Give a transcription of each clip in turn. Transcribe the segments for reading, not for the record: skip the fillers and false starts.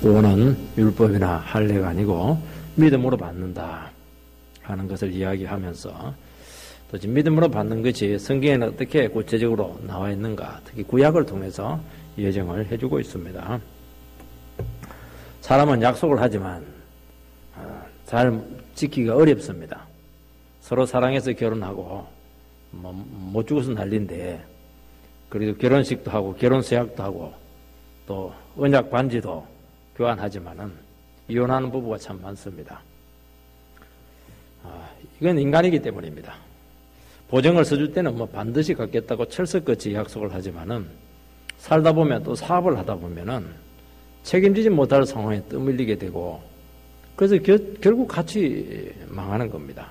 구원은 율법이나 할례가 아니고 믿음으로 받는다 하는 것을 이야기하면서 또 지금 믿음으로 받는 것이 성경에는 어떻게 구체적으로 나와 있는가, 특히 구약을 통해서 예정을 해주고 있습니다. 사람은 약속을 하지만 잘 지키기가 어렵습니다. 서로 사랑해서 결혼하고 못 죽어서 난리인데, 그리고 결혼식도 하고 결혼서약도 하고 또 언약 반지도 교환하지만은 이혼하는 부부가 참 많습니다. 이건 인간이기 때문입니다. 보증을 써줄 때는 반드시 갚겠다고 철석같이 약속을 하지만은 살다 보면 또 사업을 하다 보면은 책임지지 못할 상황에 떠밀리게 되고, 그래서 결국 같이 망하는 겁니다.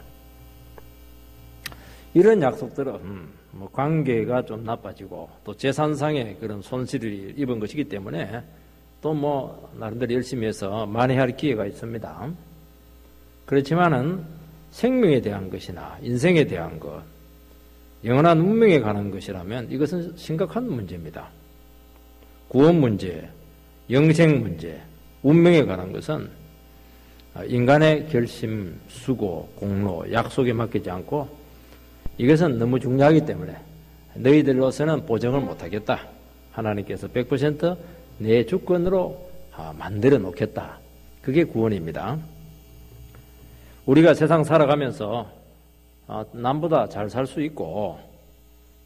이런 약속들은 관계가 좀 나빠지고 또 재산상의 그런 손실을 입은 것이기 때문에 또 나름대로 열심히 해서 만회할 기회가 있습니다. 그렇지만은 생명에 대한 것이나 인생에 대한 것, 영원한 운명에 관한 것이라면 이것은 심각한 문제입니다. 구원 문제, 영생 문제, 운명에 관한 것은 인간의 결심, 수고, 공로, 약속에 맡기지 않고 이것은 너무 중요하기 때문에 너희들로서는 보증을 못하겠다. 하나님께서 100% 내 주권으로 만들어 놓겠다. 그게 구원입니다. 우리가 세상 살아가면서 남보다 잘 살 수 있고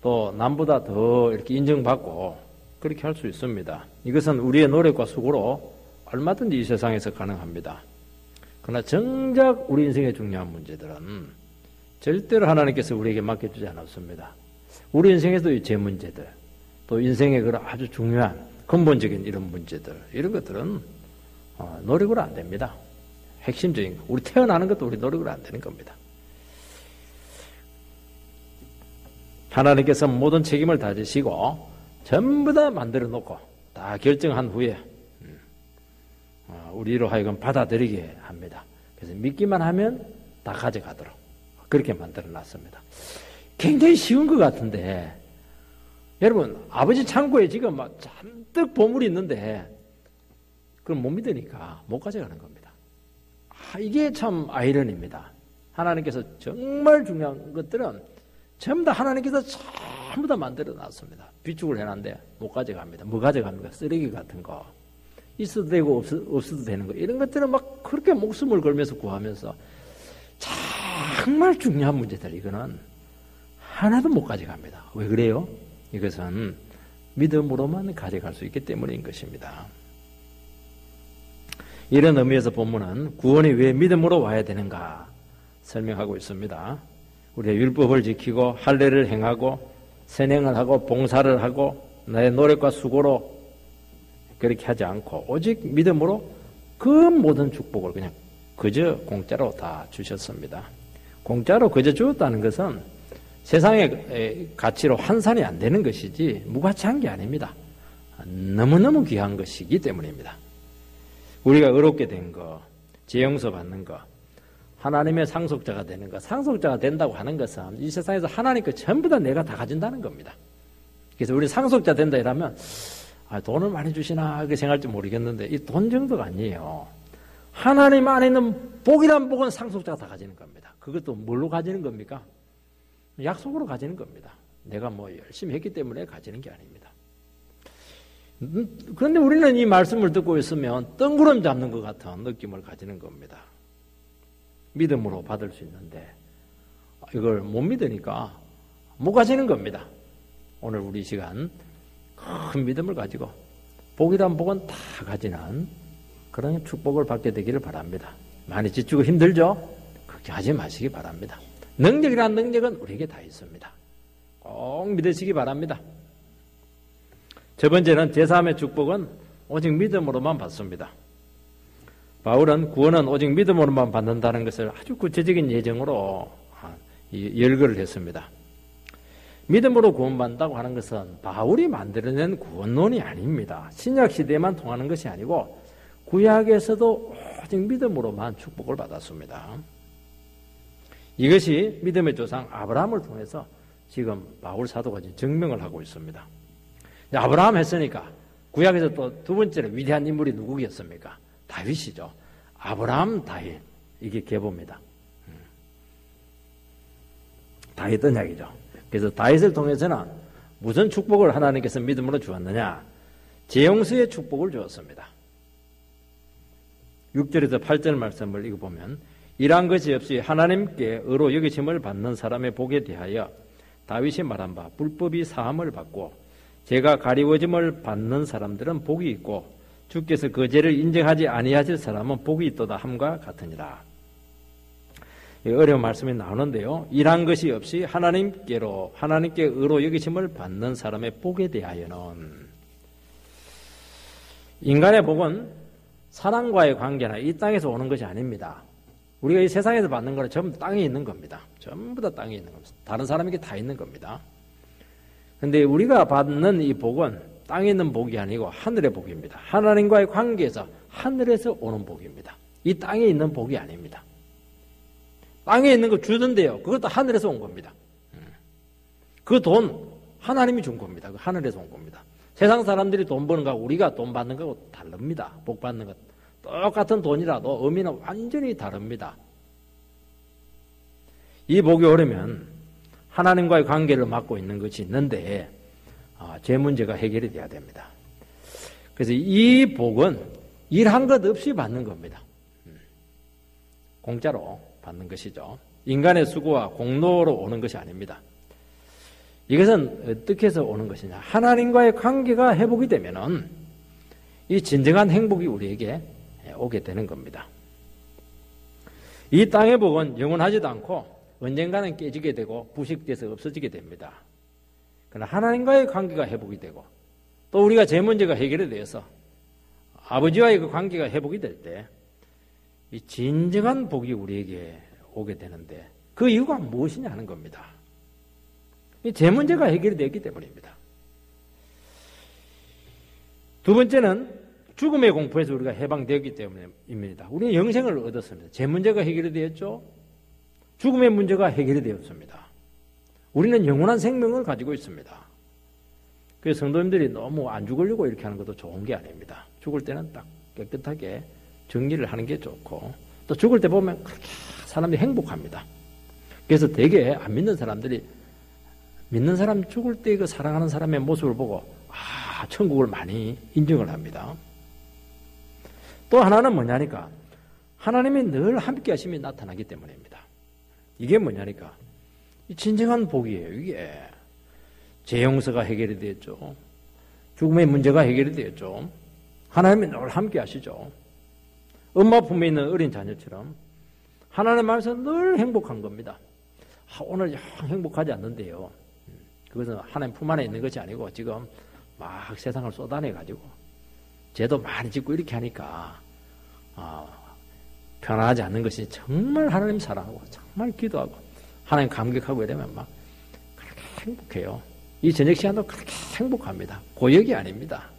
또 남보다 더 이렇게 인정받고 그렇게 할 수 있습니다. 이것은 우리의 노력과 수고로 얼마든지 이 세상에서 가능합니다. 그러나 정작 우리 인생의 중요한 문제들은 절대로 하나님께서 우리에게 맡겨주지 않았습니다. 우리 인생에서도 제 문제들, 또 인생의 그런 아주 중요한 근본적인 이런 문제들, 이런 것들은 노력으로 안 됩니다. 핵심적인 거. 우리 태어나는 것도 우리 노력으로 안 되는 겁니다. 하나님께서 모든 책임을 다 지시고 전부 다 만들어 놓고 다 결정한 후에 우리로 하여금 받아들이게 합니다. 그래서 믿기만 하면 다 가져가도록 그렇게 만들어 놨습니다. 굉장히 쉬운 것 같은데, 여러분, 아버지 창고에 지금 막 잔뜩 보물이 있는데 그럼 못 믿으니까 못 가져가는 겁니다. 이게 참 아이러니입니다. 하나님께서 정말 중요한 것들은 전부 다 하나님께서 전부 다 만들어 놨습니다. 비축을 해놨는데 못 가져갑니다. 뭐 가져갑니까? 쓰레기 같은 거. 있어도 되고 없어도 되는 거. 이런 것들은 막 그렇게 목숨을 걸면서 구하면서 정말 중요한 문제들, 이거는 하나도 못 가져갑니다. 왜 그래요? 이것은 믿음으로만 가져갈 수 있기 때문인 것입니다. 이런 의미에서 본문은 구원이 왜 믿음으로 와야 되는가 설명하고 있습니다. 우리가 율법을 지키고 할례를 행하고 선행을 하고 봉사를 하고 나의 노력과 수고로 그렇게 하지 않고 오직 믿음으로 그 모든 축복을 그냥 그저 공짜로 다 주셨습니다. 공짜로 그저 주었다는 것은 세상의 가치로 환산이 안 되는 것이지 무가치한 게 아닙니다. 너무너무 귀한 것이기 때문입니다. 우리가 의롭게 된 거, 재용서 받는 거, 하나님의 상속자가 되는 것, 상속자가 된다고 하는 것은 이 세상에서 하나님 거 전부 다 내가 다 가진다는 겁니다. 그래서 우리 상속자 된다 이러면 돈을 많이 주시나 그렇게 생각할지 모르겠는데 이 돈 정도가 아니에요. 하나님 안에 있는 복이란 복은 상속자가 다 가지는 겁니다. 그것도 뭘로 가지는 겁니까? 약속으로 가지는 겁니다. 내가 열심히 했기 때문에 가지는 게 아닙니다. 그런데 우리는 이 말씀을 듣고 있으면 뜬구름 잡는 것 같은 느낌을 가지는 겁니다. 믿음으로 받을 수 있는데 이걸 못 믿으니까 못 가지는 겁니다. 오늘 우리 시간 큰 믿음을 가지고 복이란 복은 다 가지는 그런 축복을 받게 되기를 바랍니다. 많이 지치고 힘들죠? 그렇게 하지 마시기 바랍니다. 능력이란 능력은 우리에게 다 있습니다. 꼭 믿으시기 바랍니다. 첫 번째는 제3의 축복은 오직 믿음으로만 받습니다. 바울은 구원은 오직 믿음으로만 받는다는 것을 아주 구체적인 예정으로 열거를 했습니다. 믿음으로 구원받는다고 하는 것은 바울이 만들어낸 구원론이 아닙니다. 신약시대에만 통하는 것이 아니고 구약에서도 오직 믿음으로만 축복을 받았습니다. 이것이 믿음의 조상 아브라함을 통해서 지금 바울 사도가 증명을 하고 있습니다. 아브라함 했으니까 구약에서 또 두 번째로 위대한 인물이 누구겠습니까? 다윗이죠. 아브라함, 다윗. 이게 계보입니다. 다윗 언약이죠. 그래서 다윗을 통해서는 무슨 축복을 하나님께서 믿음으로 주었느냐? 재용수의 축복을 주었습니다. 6절에서 8절 말씀을 읽어보면 이러한 것이 없이 하나님께 의로 여기심을 받는 사람의 복에 대하여 다윗이 말한 바 불법이 사함을 받고 죄가 가리워짐을 받는 사람들은 복이 있고 주께서 그 죄를 인정하지 아니하실 사람은 복이 있도다 함과 같으니라. 어려운 말씀이 나오는데요. 이러한 것이 없이 하나님께 의로 여기심을 받는 사람의 복에 대하여는 인간의 복은 사람과의 관계나 이 땅에서 오는 것이 아닙니다. 우리가 이 세상에서 받는 거는 전부 땅에 있는 겁니다. 전부 다 땅에 있는 겁니다. 다른 사람에게 다 있는 겁니다. 그런데 우리가 받는 이 복은 땅에 있는 복이 아니고 하늘의 복입니다. 하나님과의 관계에서 하늘에서 오는 복입니다. 이 땅에 있는 복이 아닙니다. 땅에 있는 거 주던데요. 그것도 하늘에서 온 겁니다. 그 돈 하나님이 준 겁니다. 그 하늘에서 온 겁니다. 세상 사람들이 돈 버는 거하고 우리가 돈 받는 거하고 다릅니다. 복 받는 것. 똑같은 돈이라도 의미는 완전히 다릅니다. 이 복이 오려면 하나님과의 관계를 맡고 있는 것이 있는데 제 문제가 해결이 돼야 됩니다. 그래서 이 복은 일한 것 없이 받는 겁니다. 공짜로 받는 것이죠. 인간의 수고와 공로로 오는 것이 아닙니다. 이것은 어떻게 해서 오는 것이냐? 하나님과의 관계가 회복이 되면은 이 진정한 행복이 우리에게 오게 되는 겁니다. 이 땅의 복은 영원하지도 않고 언젠가는 깨지게 되고 부식돼서 없어지게 됩니다. 그러나 하나님과의 관계가 회복이 되고 또 우리가 제 문제가 해결이 되어서 아버지와의 그 관계가 회복이 될 때 이 진정한 복이 우리에게 오게 되는데 그 이유가 무엇이냐 하는 겁니다. 제 문제가 해결이 됐기 때문입니다. 두 번째는 죽음의 공포에서 우리가 해방되었기 때문입니다. 우리는 영생을 얻었습니다. 제 문제가 해결이 되었죠. 죽음의 문제가 해결이 되었습니다. 우리는 영원한 생명을 가지고 있습니다. 그래서 성도님들이 너무 안 죽으려고 이렇게 하는 것도 좋은 게 아닙니다. 죽을 때는 딱 깨끗하게 정리를 하는 게 좋고 또 죽을 때 보면 그렇게 사람들이 행복합니다. 그래서 되게 안 믿는 사람들이 믿는 사람 죽을 때 그 사랑하는 사람의 모습을 보고 천국을 많이 인정을 합니다. 또 하나는 뭐냐니까 하나님이 늘 함께 하심이 나타나기 때문입니다. 이게 뭐냐니까 이 진정한 복이에요. 이게 죄 용서가 해결이 되었죠. 죽음의 문제가 해결이 되었죠. 하나님이 늘 함께 하시죠. 엄마 품에 있는 어린 자녀처럼 하나님 안에서 늘 행복한 겁니다. 오늘 영 행복하지 않는데요. 그것은 하나님 품 안에 있는 것이 아니고 지금 막 세상을 쏟아내가지고 죄도 많이 짓고 이렇게 하니까 편안하지 않는 것이 정말 하나님 사랑하고 정말 기도하고 하나님 감격하고 이러면 막 그렇게 행복해요. 이 저녁 시간도 그렇게 행복합니다. 고역이 아닙니다.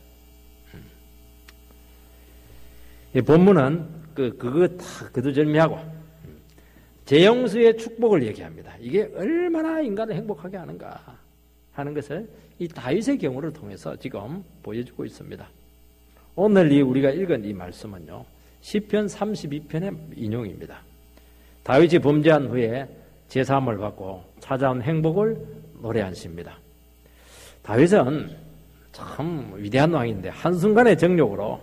이 본문은 그거 다 거두절미하고 재용수의 축복을 얘기합니다. 이게 얼마나 인간을 행복하게 하는가 하는 것을 이 다윗의 경우를 통해서 지금 보여주고 있습니다. 오늘 우리가 읽은 이 말씀은요. 시편 32편의 인용입니다. 다윗이 범죄한 후에 제사함을 받고 찾아온 행복을 노래하십니다. 다윗은 참 위대한 왕인데 한순간의 정욕으로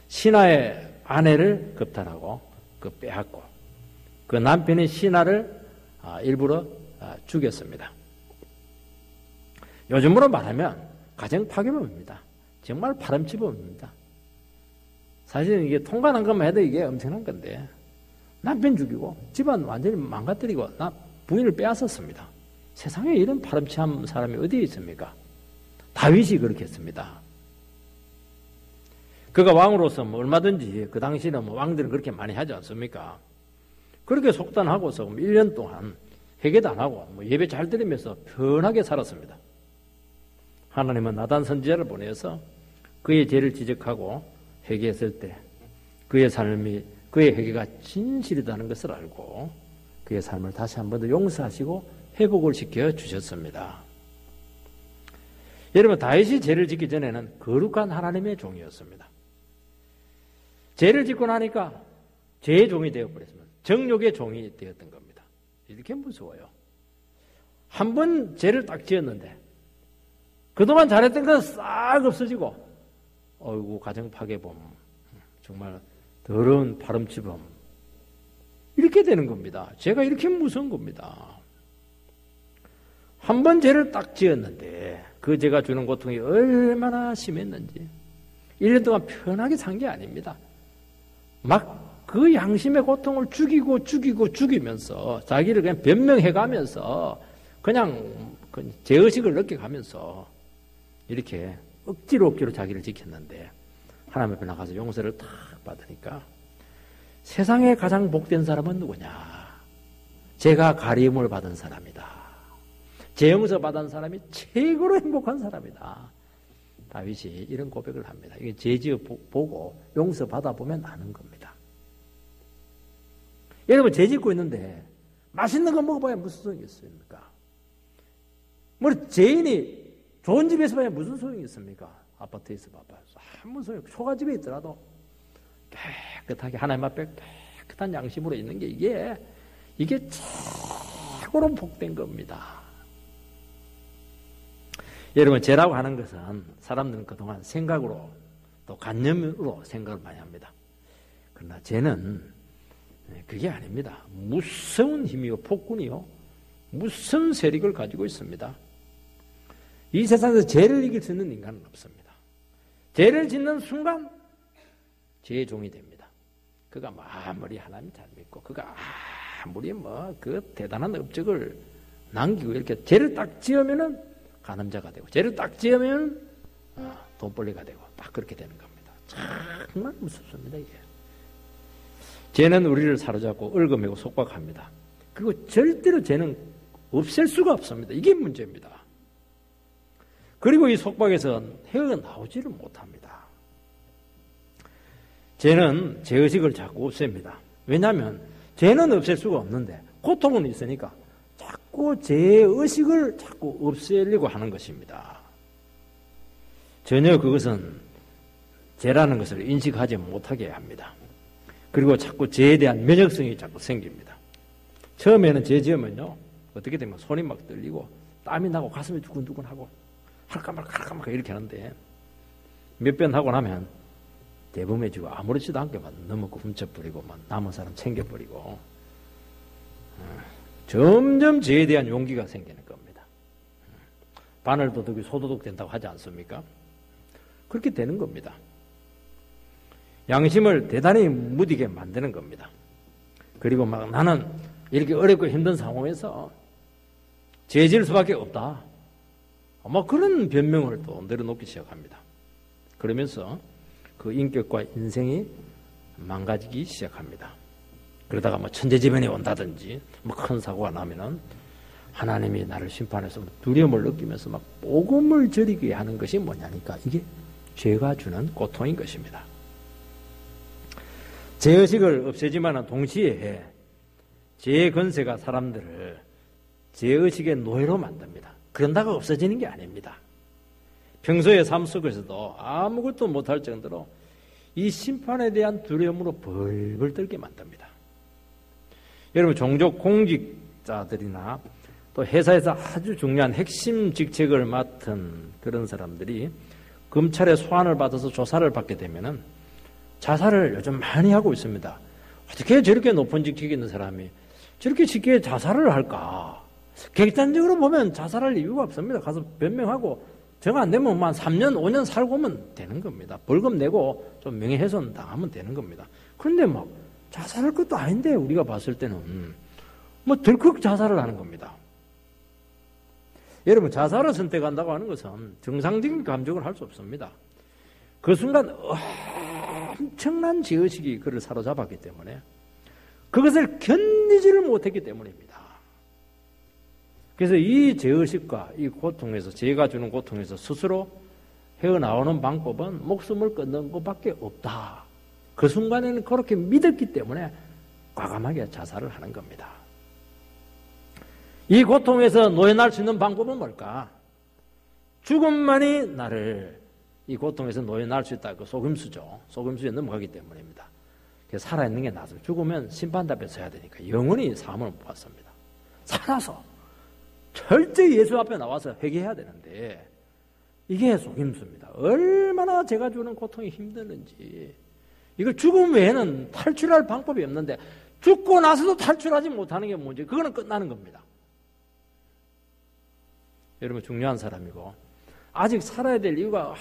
신하의 아내를 겁탈하고 빼앗고 그 남편인 신하를 일부러 죽였습니다. 요즘으로 말하면 가정 파괴범입니다. 정말 파렴치범입니다. 사실은 이게 통과한 것만 해도 이게 엄청난 건데 남편 죽이고 집안 완전히 망가뜨리고 부인을 빼앗았습니다. 세상에 이런 파렴치한 사람이 어디에 있습니까? 다윗이 그렇게 했습니다. 그가 왕으로서 얼마든지 그 당시는 왕들은 그렇게 많이 하지 않습니까? 그렇게 속단하고서 1년 동안 회개도 안 하고 예배 잘 드리면서 편하게 살았습니다. 하나님은 나단 선지자를 보내서 그의 죄를 지적하고 회개했을 때 그의 회개가 진실이라는 것을 알고 그의 삶을 다시 한 번 더 용서하시고 회복을 시켜 주셨습니다. 여러분, 다윗이 죄를 짓기 전에는 거룩한 하나님의 종이었습니다. 죄를 짓고 나니까 죄의 종이 되어버렸습니다. 정욕의 종이 되었던 겁니다. 이렇게 무서워요. 한 번 죄를 딱 지었는데 그동안 잘했던 건 싹 없어지고, 어이구, 가정 파괴범, 정말 더러운 파렴치범, 이렇게 되는 겁니다. 죄가 이렇게 무서운 겁니다. 한 번 죄를 딱 지었는데 그 죄가 주는 고통이 얼마나 심했는지 1년 동안 편하게 산 게 아닙니다. 막 그 양심의 고통을 죽이면서 자기를 그냥 변명해가면서 그냥 죄의식을 느껴가면서 이렇게 억지로 자기를 지켰는데 하나님 앞에 나가서 용서를 탁 받으니까 세상에 가장 복된 사람은 누구냐? 죄가 가리움을 받은 사람이다. 죄 용서 받은 사람이 최고로 행복한 사람이다. 다윗이 이런 고백을 합니다. 이게 죄 지어 보고 용서 받아보면 아는 겁니다. 여러분, 죄 짓고 있는데 맛있는 거 먹어봐야 무슨 소용이 있습니까? 뭐 죄인이 좋은 집에서 봐야 무슨 소용이 있습니까? 아파트에서 봐봐요. 아무 소용. 초가집에 있더라도 깨끗하게 하나님 앞에 깨끗한 양심으로 있는 게 이게 최고로 복된 겁니다. 여러분, 죄라고 하는 것은 사람들은 그동안 생각으로 또 관념으로 생각을 많이 합니다. 그러나 죄는 그게 아닙니다. 무서운 힘이요, 폭군이요, 무서운 세력을 가지고 있습니다. 이 세상에서 죄를 이길 수 있는 인간은 없습니다. 죄를 짓는 순간 죄의 종이 됩니다. 그가 아무리 하나님 잘 믿고 그가 아무리 그 대단한 업적을 남기고 이렇게 죄를 딱 지으면은 간음자가 되고 죄를 딱 지으면 돈벌이가 되고 딱 그렇게 되는 겁니다. 정말 무섭습니다, 이게. 죄는 우리를 사로잡고 얽어매고 속박합니다. 그리고 절대로 죄는 없앨 수가 없습니다. 이게 문제입니다. 그리고 이 속박에서 헤어나오지를 못합니다. 죄는 죄의식을 자꾸 없앱니다. 왜냐하면 죄는 없앨 수가 없는데 고통은 있으니까 자꾸 죄의식을 자꾸 없애려고 하는 것입니다. 전혀 그것은 죄라는 것을 인식하지 못하게 합니다. 그리고 자꾸 죄에 대한 면역성이 자꾸 생깁니다. 처음에는 죄 지으면요, 어떻게 되면 손이 막 떨리고 땀이 나고 가슴이 두근두근하고 할까말까 이렇게 하는데 몇 번 하고 나면 대범해지고 아무렇지도 않게 막 넘어고 훔쳐버리고 막 남은 사람 챙겨버리고 점점 죄에 대한 용기가 생기는 겁니다. 바늘 도둑이 소도둑 된다고 하지 않습니까? 그렇게 되는 겁니다. 양심을 대단히 무디게 만드는 겁니다. 그리고 막 나는 이렇게 어렵고 힘든 상황에서 죄 지을 수밖에 없다. 아마 그런 변명을 또 내려놓기 시작합니다. 그러면서 그 인격과 인생이 망가지기 시작합니다. 그러다가 뭐 천재지변이 온다든지 뭐 큰 사고가 나면은 하나님이 나를 심판해서 두려움을 느끼면서 막 복음을 저리게 하는 것이 뭐냐니까 이게 죄가 주는 고통인 것입니다. 죄의식을 없애지만 동시에 죄의 권세가 사람들을 죄의식의 노예로 만듭니다. 그런다고 없어지는 게 아닙니다. 평소의 삶 속에서도 아무것도 못할 정도로 이 심판에 대한 두려움으로 벌벌 떨게 만듭니다. 여러분, 종족 공직자들이나 또 회사에서 아주 중요한 핵심 직책을 맡은 그런 사람들이 검찰의 소환을 받아서 조사를 받게 되면은 자살을 요즘 많이 하고 있습니다. 어떻게 저렇게 높은 직책에 있는 사람이 저렇게 쉽게 자살을 할까? 객관적으로 보면 자살할 이유가 없습니다. 가서 변명하고 정 안 되면 한 3년, 5년 살고 오면 되는 겁니다. 벌금 내고 좀 명예훼손 당하면 되는 겁니다. 그런데 뭐 자살할 것도 아닌데 우리가 봤을 때는 뭐 덜컥 자살을 하는 겁니다. 여러분, 자살을 선택한다고 하는 것은 정상적인 감정을 할 수 없습니다. 그 순간 엄청난 죄의식이 그를 사로잡았기 때문에 그것을 견디지를 못했기 때문입니다. 그래서 이 죄의식과 이 고통에서, 죄가 주는 고통에서 스스로 헤어나오는 방법은 목숨을 끊는 것밖에 없다. 그 순간에는 그렇게 믿었기 때문에 과감하게 자살을 하는 겁니다. 이 고통에서 노연할 수 있는 방법은 뭘까? 죽음만이 나를 이 고통에서 놓여날 수 있다. 그 속임수죠. 속임수에 넘어가기 때문입니다. 그래서 살아있는 게 낫습니다. 죽으면 심판대 앞에 서야 되니까 영원히 사함을 못 받습니다. 살아서 철저히 예수 앞에 나와서 회개해야 되는데 이게 속임수입니다. 얼마나 제가 주는 고통이 힘드는지 이걸 죽음 외에는 탈출할 방법이 없는데 죽고 나서도 탈출하지 못하는 게 문제. 그거는 끝나는 겁니다. 여러분 중요한 사람이고 아직 살아야 될 이유가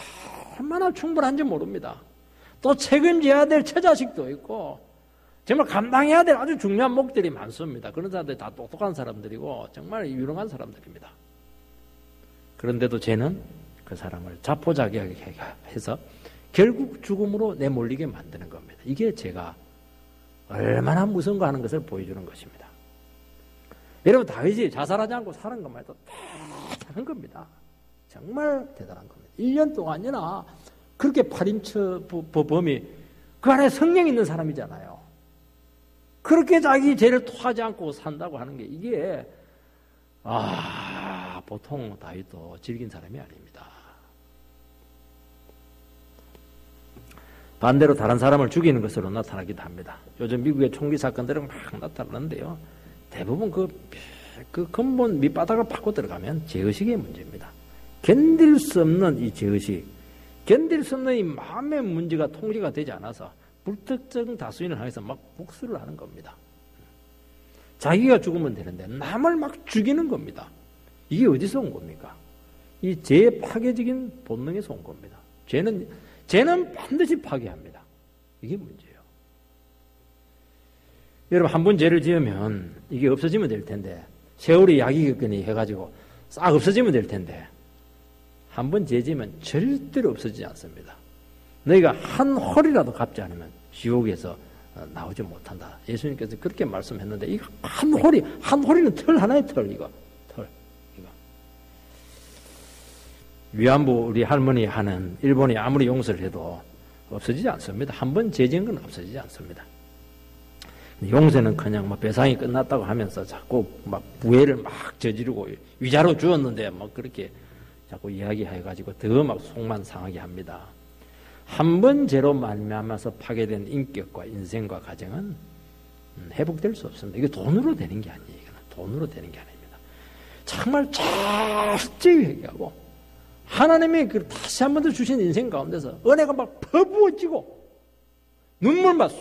얼마나 충분한지 모릅니다. 또 책임져야 될 처자식도 있고 정말 감당해야 될 아주 중요한 목들이 많습니다. 그런 사람들이 다 똑똑한 사람들이고 정말 유능한 사람들입니다. 그런데도 쟤는 그 사람을 자포자기하게 해서 결국 죽음으로 내몰리게 만드는 겁니다. 이게 제가 얼마나 무서운가 하는 것을 보여주는 것입니다. 여러분 다윗이 자살하지 않고 사는 것만 해도 대단한 겁니다. 정말 대단한 겁니다. 1년 동안이나 그렇게 8인처 범이 그 안에 성령 있는 사람이잖아요. 그렇게 자기 죄를 토하지 않고 산다고 하는 게 이게 보통 다윗도 즐긴 사람이 아닙니다. 반대로 다른 사람을 죽이는 것으로 나타나기도 합니다. 요즘 미국의 총기 사건들은 막 나타나는데요. 대부분 그 근본 밑바닥을 파고 들어가면 죄의식의 문제입니다. 견딜 수 없는 이 죄의식, 견딜 수 없는 이 마음의 문제가 통제가 되지 않아서 불특정 다수인을 향해서 막 복수를 하는 겁니다. 자기가 죽으면 되는데 남을 막 죽이는 겁니다. 이게 어디서 온 겁니까? 이 죄의 파괴적인 본능에서 온 겁니다. 죄는 반드시 파괴합니다. 이게 문제예요. 여러분 한 번 죄를 지으면 이게 없어지면 될 텐데 세월이 약이겠거니 해가지고 싹 없어지면 될 텐데 한 번 죄 지으면 절대로 없어지지 않습니다. 너희가 한 홀이라도 갚지 않으면 지옥에서 나오지 못한다. 예수님께서 그렇게 말씀했는데 이거 한 홀이는 털 하나의 털 이거. 위안부 우리 할머니 하는 일본이 아무리 용서를 해도 없어지지 않습니다. 한 번 죄 지은 건 없어지지 않습니다. 용서는 그냥 막 배상이 끝났다고 하면서 자꾸 막 부해를 막 저지르고 위자료 주었는데 막 그렇게 자꾸 이야기해가지고 더 막 속만 상하게 합니다. 한 번 죄로 말미암아서 파괴된 인격과 인생과 가정은 회복될 수 없습니다. 이게 돈으로 되는 게 아니에요. 돈으로 되는 게 아닙니다. 정말 철저히 회개하고 하나님이 다시 한 번 더 주신 인생 가운데서 은혜가 막 퍼부어지고 눈물 막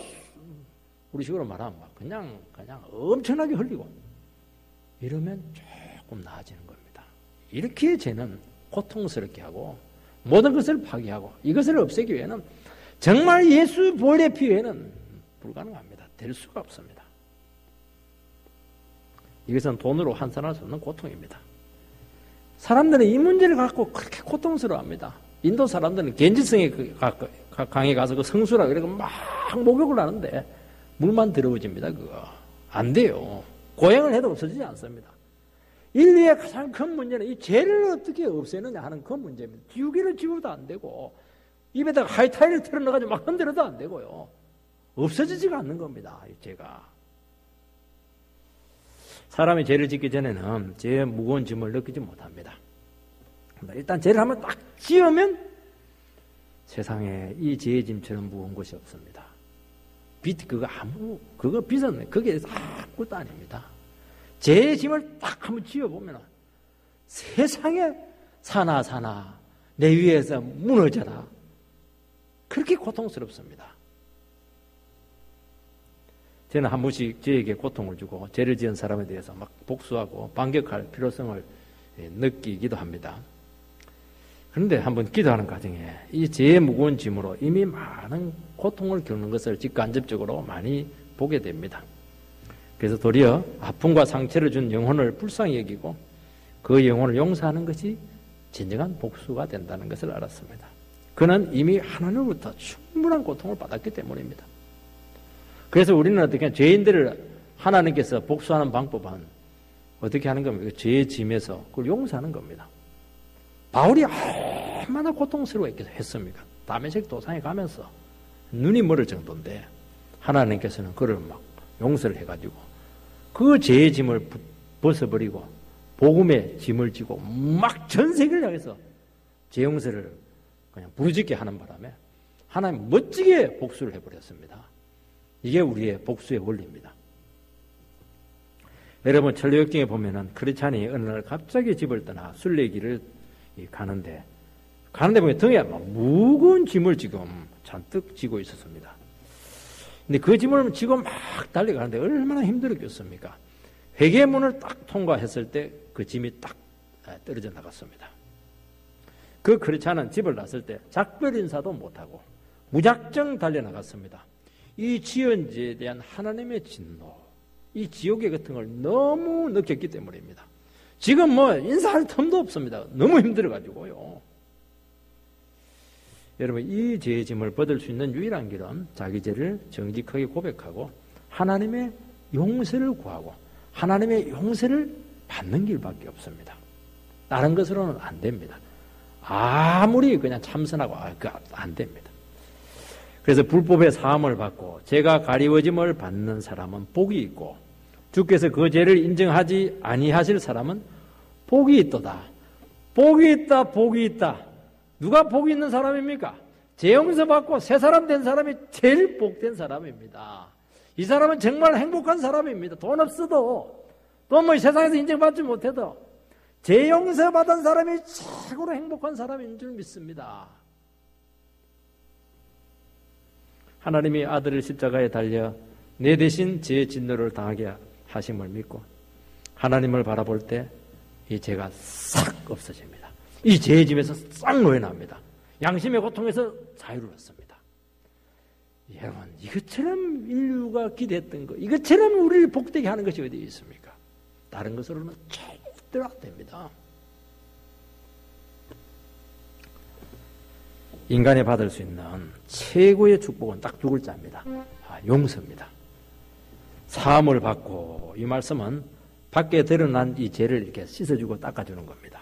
우리 식으로 말하면 막 그냥 엄청나게 흘리고 이러면 조금 나아지는 겁니다. 이렇게 죄는 고통스럽게 하고 모든 것을 파괴하고 이것을 없애기 위해는 정말 예수 보혈의 피 외에는 불가능합니다. 될 수가 없습니다. 이것은 돈으로 환산할 수 없는 고통입니다. 사람들은 이 문제를 갖고 그렇게 고통스러워합니다. 인도 사람들은 겐지성에 강에 가서 그 성수라 그래서 막 목욕을 하는데 물만 더러워집니다. 그거 안 돼요. 고행을 해도 없어지지 않습니다. 인류의 가장 큰 문제는 이 죄를 어떻게 없애느냐 하는 그 문제입니다. 지우개를 지워도 안 되고 입에다가 하이타이를 틀어넣어가지고 막 흔들어도 안 되고요. 없어지지가 않는 겁니다. 이 죄가. 사람이 죄를 짓기 전에는 죄의 무거운 짐을 느끼지 못합니다. 일단 죄를 한번 딱 지으면 세상에 이 죄의 짐처럼 무거운 것이 없습니다. 그거 빚은 그게 아무것도 아닙니다. 죄의 짐을 딱 한번 지어보면 세상에 사나 내 위에서 무너져라. 그렇게 고통스럽습니다. 저는 한 번씩 저에게 고통을 주고 죄를 지은 사람에 대해서 막 복수하고 반격할 필요성을 느끼기도 합니다. 그런데 한번 기도하는 과정에 이 죄의 무거운 짐으로 이미 많은 고통을 겪는 것을 직간접적으로 많이 보게 됩니다. 그래서 도리어 아픔과 상처를 준 영혼을 불쌍히 여기고 그 영혼을 용서하는 것이 진정한 복수가 된다는 것을 알았습니다. 그는 이미 하나님으로부터 충분한 고통을 받았기 때문입니다. 그래서 우리는 어떻게 죄인들을 하나님께서 복수하는 방법은 어떻게 하는 겁니까? 죄의 짐에서 그걸 용서하는 겁니다. 바울이 얼마나 고통스러워했습니까? 다메섹 도상에 가면서 눈이 멀을 정도인데 하나님께서는 그를 막 용서를 해가지고 그 죄의 짐을 벗어버리고 복음의 짐을 지고 막 전 세계를 향해서 죄 용서를 그냥 부르짖게 하는 바람에 하나님 멋지게 복수를 해버렸습니다. 이게 우리의 복수의 원리입니다. 여러분 천리역경에 보면은 크리스찬이 어느 날 갑자기 집을 떠나 순례길을 가는데 보면 등에 막 무거운 짐을 지금 잔뜩 지고 있었습니다. 근데 그 짐을 지고 막 달려가는데 얼마나 힘들었겠습니까? 회개문을 딱 통과했을 때 그 짐이 딱 떨어져 나갔습니다. 그 크리스찬은 집을 났을 때 작별 인사도 못하고 무작정 달려나갔습니다. 이 지연지에 대한 하나님의 진노, 이 지옥의 같은 걸 너무 느꼈기 때문입니다. 지금 뭐 인사할 틈도 없습니다. 너무 힘들어가지고요. 여러분 이 죄의 짐을 벗을 수 있는 유일한 길은 자기 죄를 정직하게 고백하고 하나님의 용서를 구하고 하나님의 용서를 받는 길밖에 없습니다. 다른 것으로는 안 됩니다. 아무리 그냥 참선하고 안 됩니다. 그래서 불법의 사함을 받고 죄가 가리워짐을 받는 사람은 복이 있고 주께서 그 죄를 인정하지 아니하실 사람은 복이 있도다. 복이 있다. 복이 있다. 누가 복이 있는 사람입니까? 죄 용서받고 새 사람 된 사람이 제일 복된 사람입니다. 이 사람은 정말 행복한 사람입니다. 돈 없어도 또 뭐 세상에서 인정받지 못해도 죄 용서받은 사람이 최고로 행복한 사람인 줄 믿습니다. 하나님이 아들을 십자가에 달려 내 대신 죄의 진노를 당하게 하심을 믿고 하나님을 바라볼 때 이 죄가 싹 없어집니다. 이 죄의 짐에서 싹 놓여납니다. 양심의 고통에서 자유를 얻습니다. 여러분 이것처럼 인류가 기대했던 것, 이것처럼 우리를 복되게 하는 것이 어디에 있습니까? 다른 것으로는 절대로 안 됩니다. 인간이 받을 수 있는 최고의 축복은 딱 두 글자입니다. 용서입니다. 사함을 받고, 이 말씀은 밖에 드러난 이 죄를 이렇게 씻어주고 닦아주는 겁니다.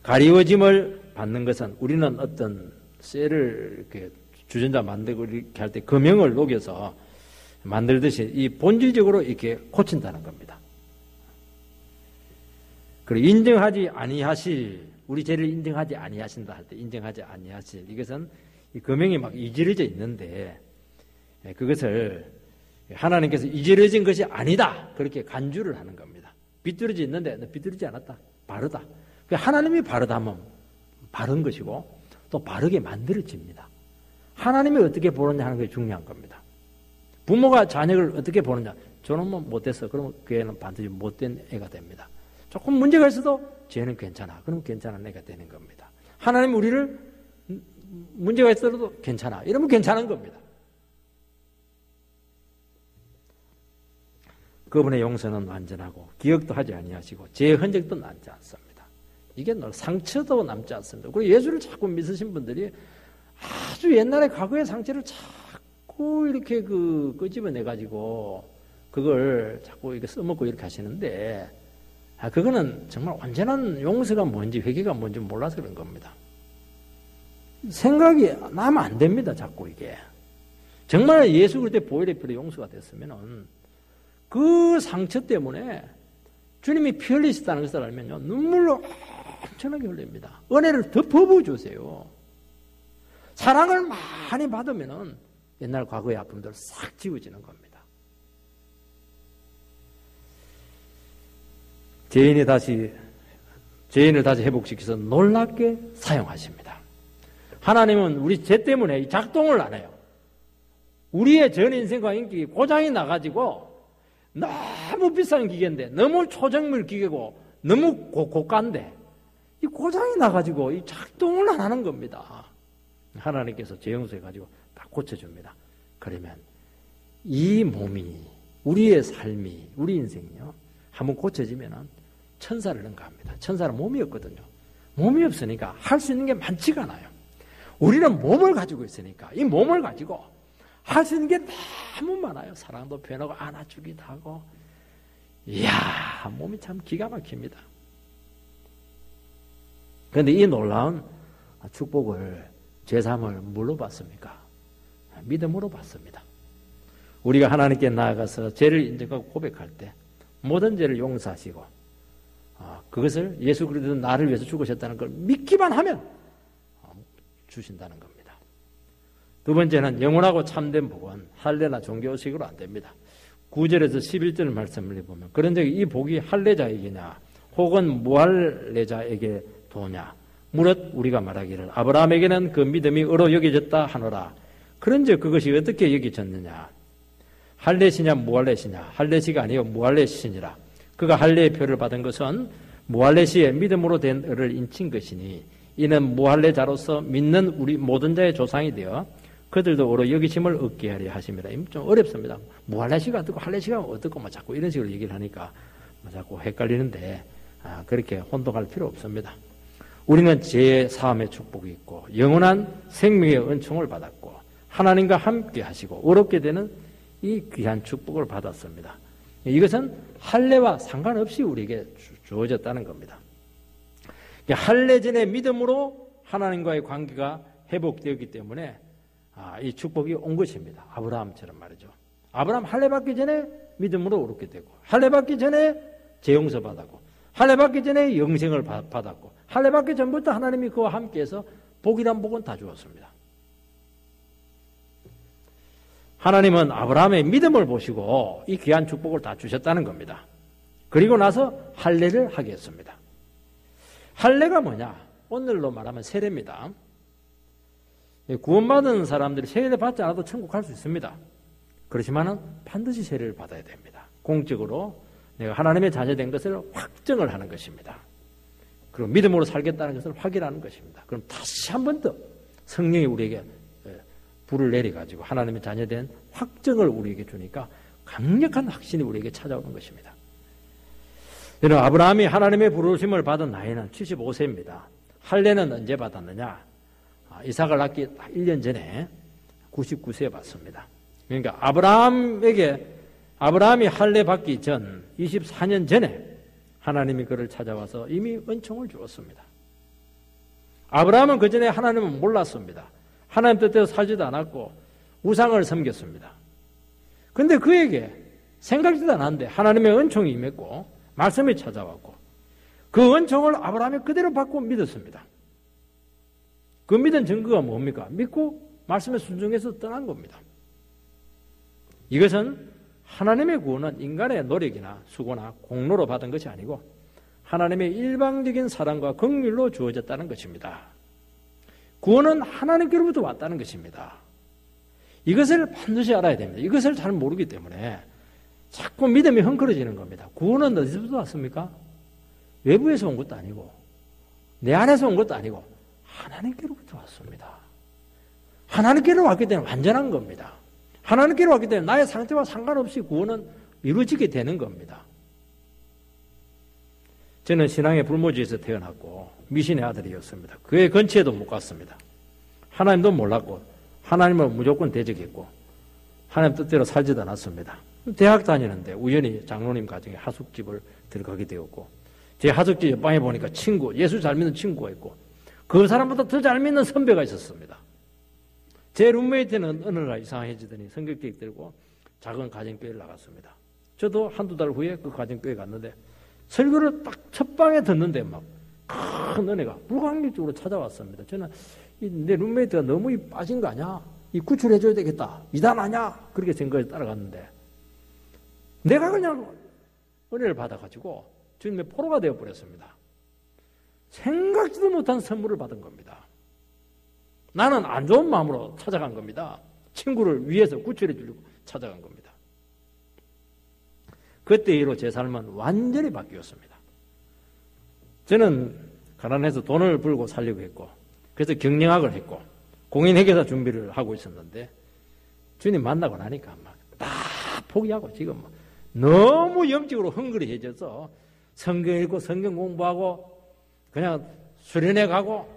가리워짐을 받는 것은 우리는 어떤 쇠를 이렇게 주전자 만들고 이렇게 할 때 금형을 녹여서 만들듯이 이 본질적으로 이렇게 고친다는 겁니다. 그리고 인정하지 아니하실, 우리 죄를 인정하지 아니하신다 할 때 인정하지 아니하실, 이것은 이 금형이 막 이지러져 있는데 그것을 하나님께서 이지러진 것이 아니다 그렇게 간주를 하는 겁니다. 비뚤어져 있는데 너 비뚤어지지 않았다, 바르다. 하나님이 바르다 하면 바른 것이고 또 바르게 만들어집니다. 하나님이 어떻게 보느냐 하는 게 중요한 겁니다. 부모가 자녀를 어떻게 보느냐, 저놈은 못됐어 그러면 그 애는 반드시 못된 애가 됩니다. 조금 문제가 있어도 쟤는 괜찮아 그러면 괜찮은 애가 되는 겁니다. 하나님 우리를 문제가 있어도 괜찮아 이러면 괜찮은 겁니다. 그분의 용서는 완전하고 기억도 하지 아니하시고 죄의 흔적도 남지 않습니다. 이게 상처도 남지 않습니다. 그리고 예수를 자꾸 믿으신 분들이 아주 옛날에 과거의 상처를 자꾸 이렇게 끄집어내 가지고 그걸 자꾸 이렇게 써먹고 이렇게 하시는데, 그거는 정말 온전한 용서가 뭔지 회개가 뭔지 몰라서 그런 겁니다. 생각이 나면 안 됩니다. 자꾸 이게 정말 예수 그리스도의 보혈의 피로 용서가 됐으면은 그 상처 때문에 주님이 피 흘리셨다는 것을 알면요 눈물로 엄청나게 흘립니다. 은혜를 더 부어주세요. 사랑을 많이 받으면은 옛날 과거의 아픔들 싹 지워지는 겁니다. 죄인을 다시 회복시켜서 놀랍게 사용하십니다. 하나님은 우리 죄 때문에 작동을 안 해요. 우리의 전 인생과 인격이 고장이 나가지고 너무 비싼 기계인데, 너무 초정밀 기계고 너무 고가인데 이 고장이 나가지고 이 작동을 안 하는 겁니다. 하나님께서 죄 용서해가지고 다 고쳐줍니다. 그러면 이 몸이, 우리의 삶이, 우리 인생이요 한번 고쳐지면은 천사를 능가합니다. 천사는 몸이 없거든요. 몸이 없으니까 할 수 있는 게 많지가 않아요. 우리는 몸을 가지고 있으니까 이 몸을 가지고 할 수 있는 게 너무 많아요. 사랑도 표현하고 안아주기도 하고. 이야, 몸이 참 기가 막힙니다. 그런데 이 놀라운 축복을, 죄사함을 뭘로 받습니까? 믿음으로 받습니다. 우리가 하나님께 나아가서 죄를 인정하고 고백할 때 모든 죄를 용서하시고 그것을 예수 그리스도 나를 위해서 죽으셨다는 걸 믿기만 하면 주신다는 겁니다. 두 번째는 영원하고 참된 복은 할례나 종교식으로 안 됩니다. 9절에서 11절 말씀을 보면 그런 적이 이 복이 할례자에게냐 혹은 무할례자에게 도냐 무릇 우리가 말하기를 아브라함에게는 그 믿음이 의로 여겨졌다 하노라. 그런즉 그것이 어떻게 여겨졌느냐 할례시냐 무할례시냐 할례시가 아니요 무할례시니라. 그가 할례의 표를 받은 것은 무할례시에 믿음으로 된 의를 인친 것이니 이는 무할례자로서 믿는 우리 모든 자의 조상이 되어 그들도 의로 여기심을 얻게 하려 하심이라. 좀 어렵습니다. 무할례시가 어떻고 할례시가 어떻고 자꾸 이런 식으로 얘기를 하니까 자꾸 헷갈리는데 그렇게 혼동할 필요 없습니다. 우리는 제3의 축복이 있고 영원한 생명의 은총을 받았고 하나님과 함께 하시고 의롭게 되는 이 귀한 축복을 받았습니다. 이것은 할례와 상관없이 우리에게 주어졌다는 겁니다. 할례 전의 믿음으로 하나님과의 관계가 회복되었기 때문에 이 축복이 온 것입니다. 아브라함처럼 말이죠. 아브라함 할례 받기 전에 믿음으로 의롭게 되고 할례 받기 전에 재용서 받았고 할례 받기 전에 영생을 받았고 할례 받기 전부터 하나님이 그와 함께해서 복이란 복은 다 주었습니다. 하나님은 아브라함의 믿음을 보시고 이 귀한 축복을 다 주셨다는 겁니다. 그리고 나서 할례를 하게 했습니다. 할례가 뭐냐? 오늘로 말하면 세례입니다. 구원받은 사람들이 세례를 받지 않아도 천국 갈 수 있습니다. 그렇지만은 반드시 세례를 받아야 됩니다. 공적으로 내가 하나님의 자녀된 것을 확정을 하는 것입니다. 그리고 믿음으로 살겠다는 것을 확인하는 것입니다. 그럼 다시 한 번 더 성령이 우리에게 불을 내려가지고 하나님의 자녀된 확정을 우리에게 주니까 강력한 확신이 우리에게 찾아오는 것입니다. 여러분, 아브라함이 하나님의 부르심을 받은 나이는 75세입니다. 할례는 언제 받았느냐? 이삭을 낳기 1년 전에 99세에 받습니다. 그러니까 아브라함이 할례 받기 전 24년 전에 하나님이 그를 찾아와서 이미 은총을 주었습니다. 아브라함은 그 전에 하나님을 몰랐습니다. 하나님 뜻대로 살지도 않았고 우상을 섬겼습니다. 그런데 그에게 생각지도 않았는데 하나님의 은총이 임했고 말씀이 찾아왔고 그 은총을 아브라함이 그대로 받고 믿었습니다. 그 믿은 증거가 뭡니까? 믿고 말씀에 순종해서 떠난 겁니다. 이것은 하나님의 구원은 인간의 노력이나 수고나 공로로 받은 것이 아니고 하나님의 일방적인 사랑과 긍휼로 주어졌다는 것입니다. 구원은 하나님께로부터 왔다는 것입니다. 이것을 반드시 알아야 됩니다. 이것을 잘 모르기 때문에 자꾸 믿음이 헝클어지는 겁니다. 구원은 어디서부터 왔습니까? 외부에서 온 것도 아니고 내 안에서 온 것도 아니고 하나님께로부터 왔습니다. 하나님께로 왔기 때문에 완전한 겁니다. 하나님께로 왔기 때문에 나의 상태와 상관없이 구원은 이루어지게 되는 겁니다. 저는 신앙의 불모지에서 태어났고 미신의 아들이었습니다. 그의 근처에도 못 갔습니다. 하나님도 몰랐고 하나님을 무조건 대적했고 하나님 뜻대로 살지도 않았습니다. 대학 다니는데 우연히 장로님 가정에 하숙집을 들어가게 되었고 제 하숙집 옆방에 보니까 예수 잘 믿는 친구가 있고 그 사람보다 더 잘 믿는 선배가 있었습니다. 제 룸메이트는 어느 날 이상해지더니 성경책 들고 작은 가정교회를 나갔습니다. 저도 한두 달 후에 그 가정교회 갔는데 설교를 딱 첫 방에 듣는데 막 큰 은혜가 불가항력적으로 찾아왔습니다. 저는 내 룸메이트가 너무 빠진 거 아니야? 구출해줘야 되겠다. 이단 아니야? 그렇게 생각해 따라갔는데 내가 그냥 은혜를 받아가지고 주님의 포로가 되어버렸습니다. 생각지도 못한 선물을 받은 겁니다. 나는 안 좋은 마음으로 찾아간 겁니다. 친구를 위해서 구출해 주려고 찾아간 겁니다. 그때 이후로 제 삶은 완전히 바뀌었습니다. 저는 가난해서 돈을 벌고 살려고 했고 그래서 경영학을 했고 공인회계사 준비를 하고 있었는데 주님 만나고 나니까 막 다 포기하고 지금 너무 영적으로 헝그리해져서 성경 읽고 성경 공부하고 그냥 수련회 가고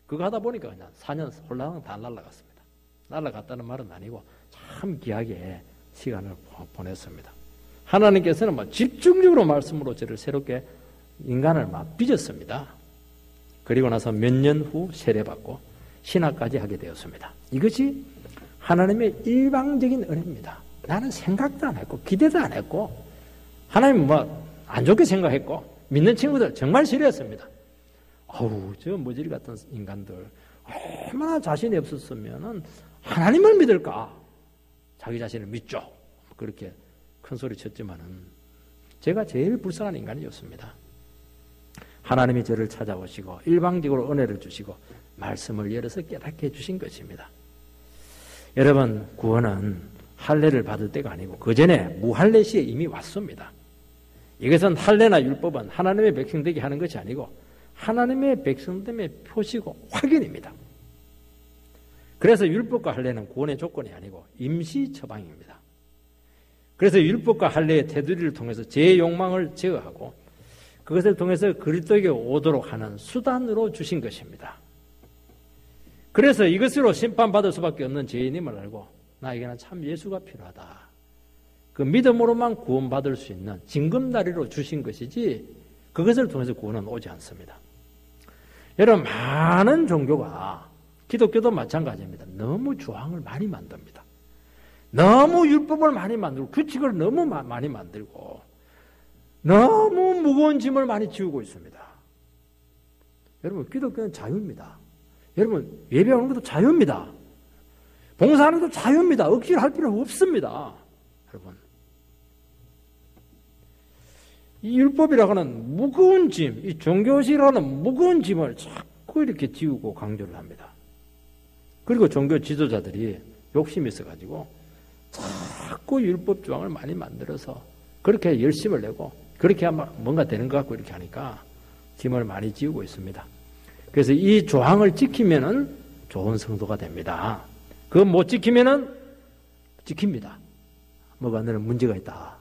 그거 하다 보니까 그냥 4년 홀랑 다 날아갔습니다. 날아갔다는 말은 아니고 참 귀하게 시간을 보냈습니다. 하나님께서는 막 집중적으로 말씀으로 저를 새롭게 인간을 막 빚었습니다. 그리고 나서 몇 년 후 세례받고 신학까지 하게 되었습니다. 이것이 하나님의 일방적인 은혜입니다. 나는 생각도 안 했고 기대도 안 했고 하나님 뭐 안 좋게 생각했고 믿는 친구들 정말 싫어했습니다. 어우, 저 머저리 같은 인간들 얼마나 자신이 없었으면 하나님을 믿을까? 자기 자신을 믿죠. 그렇게 큰 소리 쳤지만은 제가 제일 불쌍한 인간이었습니다. 하나님이 저를 찾아오시고 일방적으로 은혜를 주시고 말씀을 열어서 깨닫게 해주신 것입니다. 여러분, 구원은 할례를 받을 때가 아니고 그 전에 무할례 시에 이미 왔습니다. 이것은 할례나 율법은 하나님의 백성 되게 하는 것이 아니고 하나님의 백성됨의 표시고 확인입니다. 그래서 율법과 할례는 구원의 조건이 아니고 임시 처방입니다. 그래서 율법과 할례의 테두리를 통해서 제 욕망을 제어하고 그것을 통해서 그리스도에게 오도록 하는 수단으로 주신 것입니다. 그래서 이것으로 심판받을 수밖에 없는 죄인임을 알고 나에게는 참 예수가 필요하다. 그 믿음으로만 구원받을 수 있는 징검다리로 주신 것이지 그것을 통해서 구원은 오지 않습니다. 여러분, 많은 종교가 기독교도 마찬가지입니다. 너무 조항을 많이 만듭니다. 너무 율법을 많이 만들고 규칙을 너무 많이 만들고 너무 무거운 짐을 많이 지우고 있습니다. 여러분, 기독교는 자유입니다. 여러분, 예배하는 것도 자유입니다. 봉사하는 것도 자유입니다. 억지로 할 필요 없습니다. 여러분, 이 율법이라고 하는 무거운 짐, 이 종교식이라고 하는 무거운 짐을 자꾸 이렇게 지우고 강조를 합니다. 그리고 종교 지도자들이 욕심이 있어가지고 자꾸 율법 조항을 많이 만들어서 그렇게 열심을 내고 그렇게 하면 뭔가 되는 것 같고 이렇게 하니까 짐을 많이 지우고 있습니다. 그래서 이 조항을 지키면은 좋은 성도가 됩니다. 그거 못 지키면은 지킵니다. 뭐가 너는 문제가 있다.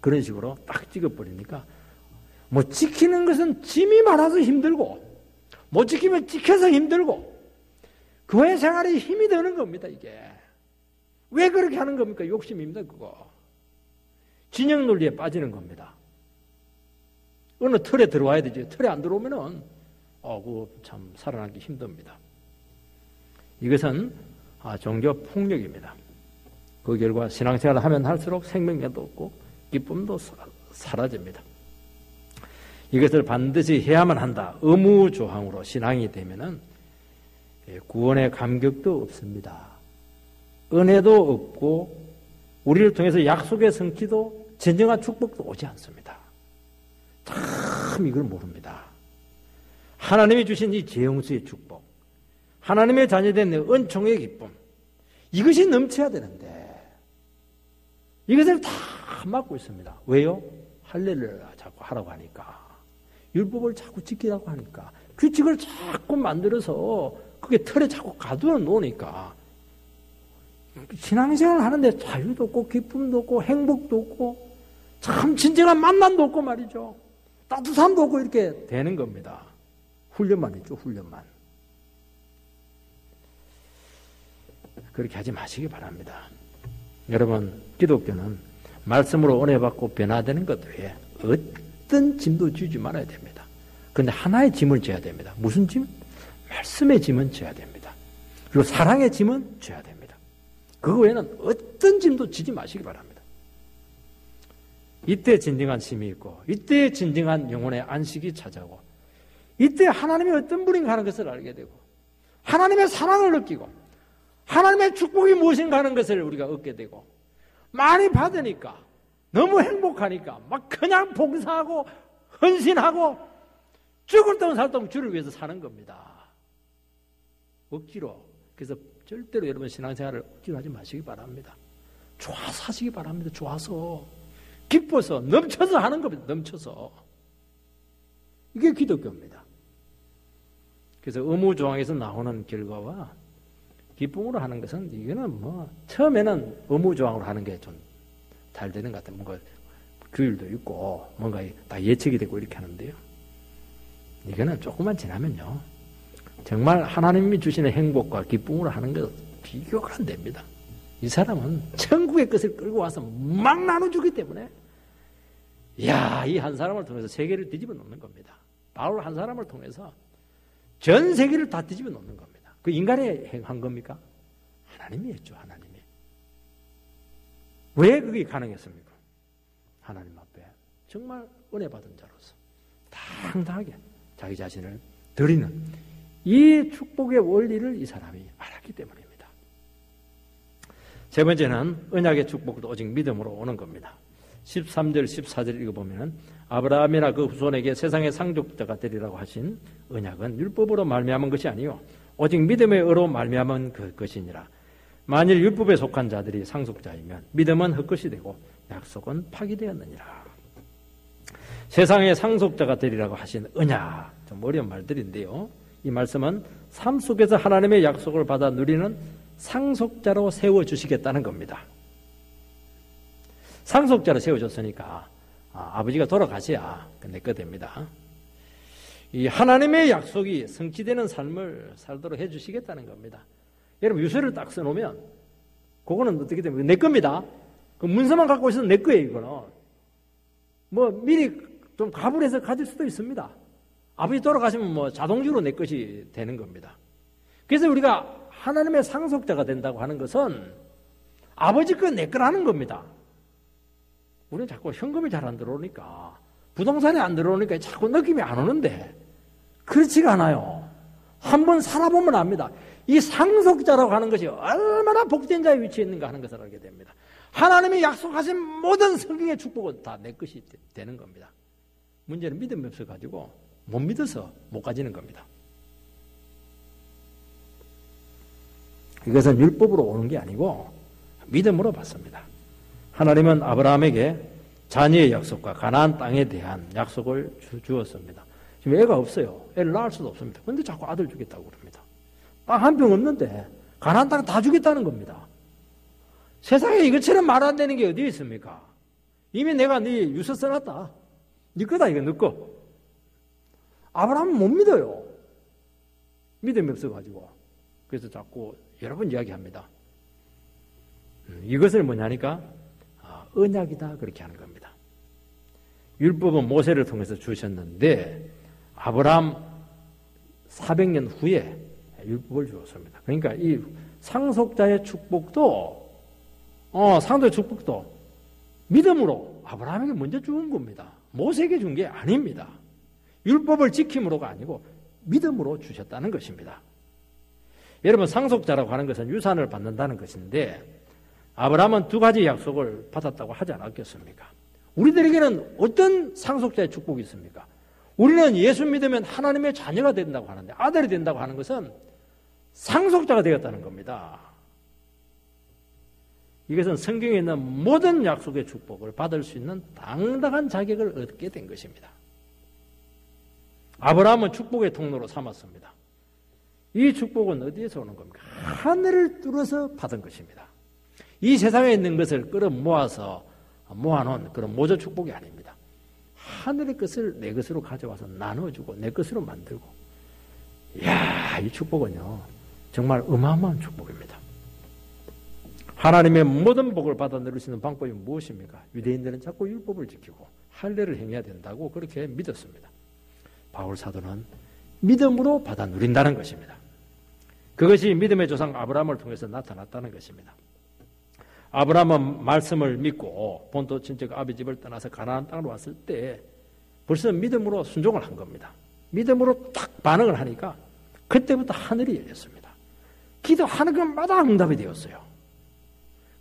그런 식으로 딱 찍어버리니까 뭐 지키는 것은 짐이 많아서 힘들고 못 지키면 찍혀서 힘들고 교회 생활에 힘이 드는 겁니다. 이게 왜 그렇게 하는 겁니까? 욕심입니다. 그거 진영 논리에 빠지는 겁니다. 어느 틀에 들어와야 되지. 틀에 안 들어오면은 그거 참 살아나기 힘듭니다. 이것은 종교 폭력입니다. 그 결과 신앙생활을 하면 할수록 생명력도 없고 기쁨도 사라집니다. 이것을 반드시 해야만 한다. 의무 조항으로 신앙이 되면은 구원의 감격도 없습니다. 은혜도 없고 우리를 통해서 약속의 성취도 진정한 축복도 오지 않습니다. 참 이걸 모릅니다. 하나님이 주신 이 재용수의 축복, 하나님의 자녀된 은총의 기쁨, 이것이 넘쳐야 되는데 이것을 다 막고 있습니다. 왜요? 할례를 자꾸 하라고 하니까, 율법을 자꾸 지키라고 하니까, 규칙을 자꾸 만들어서 그게 틀에 자꾸 가두어 놓으니까 신앙생활을 하는데 자유도 없고 기쁨도 없고 행복도 없고 참 진정한 만남도 없고 말이죠. 따뜻함도 없고 이렇게 되는 겁니다. 훈련만 했죠. 훈련만. 그렇게 하지 마시기 바랍니다. 여러분, 기독교는 말씀으로 은혜 받고 변화되는 것 외에 어떤 짐도 지지 말아야 됩니다. 그런데 하나의 짐을 져야 됩니다. 무슨 짐? 말씀의 짐은 져야 됩니다. 그리고 사랑의 짐은 져야 됩니다. 그 외에는 어떤 짐도 지지 마시기 바랍니다. 이때 진정한 힘이 있고 이때 진정한 영혼의 안식이 찾아오고 이때 하나님이 어떤 분인가 하는 것을 알게 되고 하나님의 사랑을 느끼고 하나님의 축복이 무엇인가 하는 것을 우리가 얻게 되고 많이 받으니까 너무 행복하니까 막 그냥 봉사하고 헌신하고 죽을 돈 살 돈 주를 위해서 사는 겁니다. 억지로. 그래서 절대로 여러분 신앙생활을 억지로 하지 마시기 바랍니다. 좋아서 하시기 바랍니다. 좋아서 기뻐서 넘쳐서 하는 겁니다. 넘쳐서. 이게 기독교입니다. 그래서 의무조항에서 나오는 결과와 기쁨으로 하는 것은 이거는 뭐 처음에는 의무조항으로 하는 게 좀 잘 되는 것 같아요. 뭔가 규율도 있고 뭔가 다 예측이 되고 이렇게 하는데요. 이거는 조금만 지나면요. 정말 하나님이 주시는 행복과 기쁨으로 하는 것 비교가 안 됩니다. 이 사람은 천국의 것을 끌고 와서 막 나눠주기 때문에 이야, 이 한 사람을 통해서 세계를 뒤집어 놓는 겁니다. 바울 한 사람을 통해서 전 세계를 다 뒤집어 놓는 겁니다. 그 인간이 한 겁니까? 하나님이 했죠. 하나님이. 왜 그게 가능했습니까? 하나님 앞에 정말 은혜 받은 자로서 당당하게 자기 자신을 드리는 이 축복의 원리를 이 사람이 알았기 때문입니다. 세 번째는 언약의 축복도 오직 믿음으로 오는 겁니다. 13절, 14절 읽어보면 아브라함이나 그 후손에게 세상의 상속자가 되리라고 하신 언약은 율법으로 말미암은 것이 아니요 오직 믿음의 의로 말미암은 것이니라. 만일 율법에 속한 자들이 상속자이면 믿음은 헛것이 되고 약속은 파기되었느니라. 세상의 상속자가 되리라고 하신 언약, 좀 어려운 말들인데요. 이 말씀은 삶 속에서 하나님의 약속을 받아 누리는 상속자로 세워주시겠다는 겁니다. 상속자로 세워줬으니까 아버지가 돌아가셔야 내 거 됩니다. 이 하나님의 약속이 성취되는 삶을 살도록 해주시겠다는 겁니다. 여러분 유서를 딱 써놓으면 그거는 어떻게 되면 내 겁니다. 그 문서만 갖고 있어도 내 거예요. 이거는 뭐 미리 좀 가불해서 가질 수도 있습니다. 아버지 돌아가시면 뭐 자동적으로 내 것이 되는 겁니다. 그래서 우리가 하나님의 상속자가 된다고 하는 것은 아버지 거 내 거라는 겁니다. 우리는 자꾸 현금이 잘 안 들어오니까 부동산이 안 들어오니까 자꾸 느낌이 안 오는데 그렇지가 않아요. 한번 살아보면 압니다. 이 상속자라고 하는 것이 얼마나 복된 자의 위치에 있는가 하는 것을 알게 됩니다. 하나님이 약속하신 모든 성경의 축복은 다 내 것이 되는 겁니다. 문제는 믿음이 없어가지고 못 믿어서 못 가지는 겁니다. 이것은 율법으로 오는 게 아니고 믿음으로 받습니다. 하나님은 아브라함에게 자녀의 약속과 가나안 땅에 대한 약속을 주었습니다. 지금 애가 없어요. 애를 낳을 수도 없습니다. 그런데 자꾸 아들 주겠다고 그럽니다. 땅 한 평 없는데 가나안 땅 다 주겠다는 겁니다. 세상에 이것처럼 말 안 되는 게 어디 있습니까? 이미 내가 네 유서 써놨다. 네 거다 이거 너 거. 아브라함은 못 믿어요. 믿음이 없어가지고. 그래서 자꾸 여러 번 이야기합니다. 이것을 뭐냐니까 언약이다 그렇게 하는 겁니다. 율법은 모세를 통해서 주셨는데 아브라함 400년 후에 율법을 주었습니다. 그러니까 이 상속자의 축복도 상속자의 축복도 믿음으로 아브라함에게 먼저 준 겁니다. 모세에게 준 게 아닙니다. 율법을 지킴으로가 아니고 믿음으로 주셨다는 것입니다. 여러분 상속자라고 하는 것은 유산을 받는다는 것인데 아브라함은 두 가지 약속을 받았다고 하지 않았겠습니까? 우리들에게는 어떤 상속자의 축복이 있습니까? 우리는 예수 믿으면 하나님의 자녀가 된다고 하는데 아들이 된다고 하는 것은 상속자가 되었다는 겁니다. 이것은 성경에 있는 모든 약속의 축복을 받을 수 있는 당당한 자격을 얻게 된 것입니다. 아브라함은 축복의 통로로 삼았습니다. 이 축복은 어디에서 오는 겁니까? 하늘을 뚫어서 받은 것입니다. 이 세상에 있는 것을 끌어모아서 모아놓은 그런 모조 축복이 아닙니다. 하늘의 것을 내 것으로 가져와서 나눠주고 내 것으로 만들고 이야 이 축복은요 정말 어마어마한 축복입니다. 하나님의 모든 복을 받아 누릴 수 있는 방법이 무엇입니까? 유대인들은 자꾸 율법을 지키고 할례를 행해야 된다고 그렇게 믿었습니다. 바울 사도는 믿음으로 받아 누린다는 것입니다. 그것이 믿음의 조상 아브라함을 통해서 나타났다는 것입니다. 아브라함은 말씀을 믿고 본토 친척 아비 집을 떠나서 가나안 땅으로 왔을 때 벌써 믿음으로 순종을 한 겁니다. 믿음으로 딱 반응을 하니까 그때부터 하늘이 열렸습니다. 기도하는 것마다 응답이 되었어요.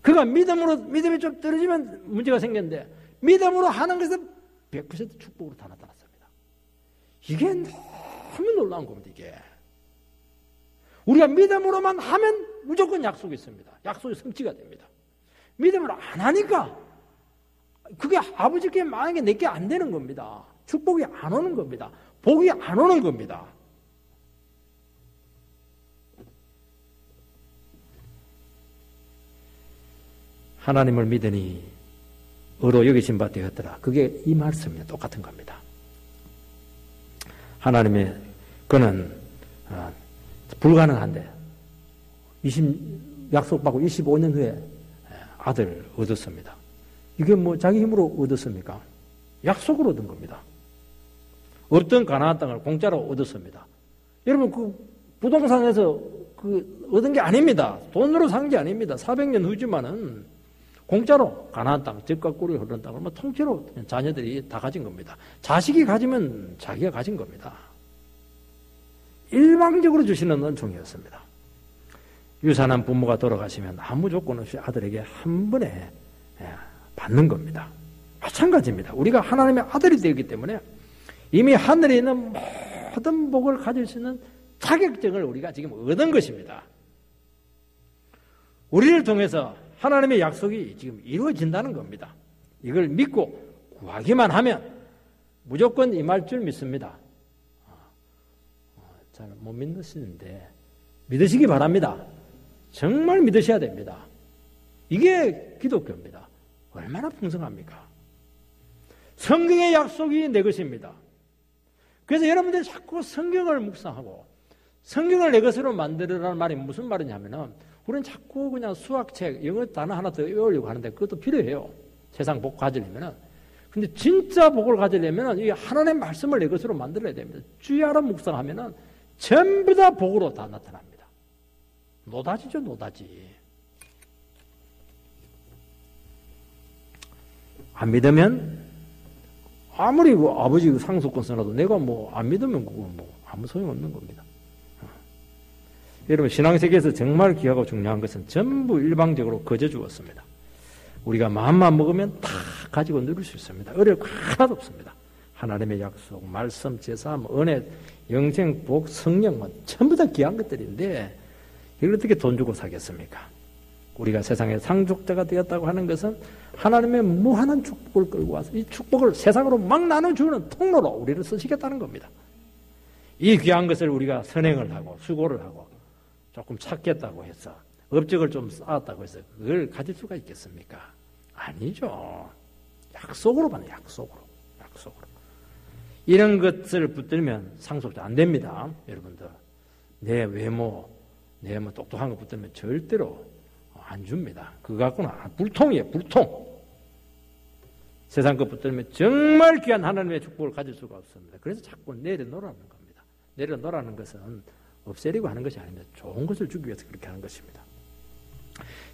그가 믿음이 좀 떨어지면 문제가 생겼는데 믿음으로 하는 것은 100% 축복으로 다 나타났습니다. 이게 너무 놀라운 겁니다. 이게 우리가 믿음으로만 하면 무조건 약속이 있습니다. 약속이 성취가 됩니다. 믿음을 안 하니까 그게 아버지께 만약에 내게 안 되는 겁니다. 축복이 안 오는 겁니다. 복이 안 오는 겁니다. 하나님을 믿으니 의로 여기신 바 되었더라. 그게 이 말씀이나 똑같은 겁니다. 하나님의 그는 불가능한데 약속받고 25년 후에 아들 얻었습니다. 이게 뭐 자기 힘으로 얻었습니까? 약속으로 얻은 겁니다. 없던 가나안 땅을 공짜로 얻었습니다. 여러분 그 부동산에서 그 얻은 게 아닙니다. 돈으로 산 게 아닙니다. 400년 후지만은 공짜로 가나안 땅, 젖과 꿀이 흐르는 땅을 뭐 통째로 자녀들이 다 가진 겁니다. 자식이 가지면 자기가 가진 겁니다. 일방적으로 주시는 은총이었습니다. 유산한 부모가 돌아가시면 아무 조건 없이 아들에게 한 번에 받는 겁니다. 마찬가지입니다. 우리가 하나님의 아들이 되기 때문에 이미 하늘에 있는 모든 복을 가질 수 있는 자격증을 우리가 지금 얻은 것입니다. 우리를 통해서 하나님의 약속이 지금 이루어진다는 겁니다. 이걸 믿고 구하기만 하면 무조건 임할 줄 믿습니다. 잘 못 믿으시는데 믿으시기 바랍니다. 정말 믿으셔야 됩니다. 이게 기독교입니다. 얼마나 풍성합니까? 성경의 약속이 내 것입니다. 그래서 여러분들이 자꾸 성경을 묵상하고 성경을 내 것으로 만들으라는 말이 무슨 말이냐면은 우리는 자꾸 그냥 수학책, 영어 단어 하나 더 외우려고 하는데 그것도 필요해요. 세상 복 가지려면은. 근데 진짜 복을 가지려면은 이 하나님의 말씀을 내 것으로 만들어야 됩니다. 주야로 묵상하면은 전부 다 복으로 다 나타납니다. 노다지죠, 노다지. 안 믿으면 아무리 아버지 상속권 써놔도 내가 안 믿으면 그거 아무 소용없는 겁니다. 여러분, 신앙세계에서 정말 귀하고 중요한 것은 전부 일방적으로 거저 주었습니다. 우리가 마음만 먹으면 다 가지고 누릴 수 있습니다. 어려울 거 하나도 없습니다. 하나님의 약속, 말씀, 제사, 은혜, 영생, 복, 성령, 전부 다 귀한 것들인데 이걸 어떻게 돈 주고 사겠습니까? 우리가 세상의 상속자가 되었다고 하는 것은 하나님의 무한한 축복을 끌고 와서 이 축복을 세상으로 막 나눠주는 통로로 우리를 쓰시겠다는 겁니다. 이 귀한 것을 우리가 선행을 하고 수고를 하고 조금 찾겠다고 해서 업적을 좀 쌓았다고 해서 그걸 가질 수가 있겠습니까? 아니죠. 약속으로 받는 약속으로. 이런 것을 붙들면 상속자 안 됩니다. 여러분들. 내 외모 똑똑한 거 붙들면 절대로 안 줍니다. 그거 갖고는 불통이에요. 불통. 세상 것 붙들면 정말 귀한 하나님의 축복을 가질 수가 없습니다. 그래서 자꾸 내려놓으라는 겁니다. 내려놓으라는 것은 없애려고 하는 것이 아닙니다. 좋은 것을 주기 위해서 그렇게 하는 것입니다.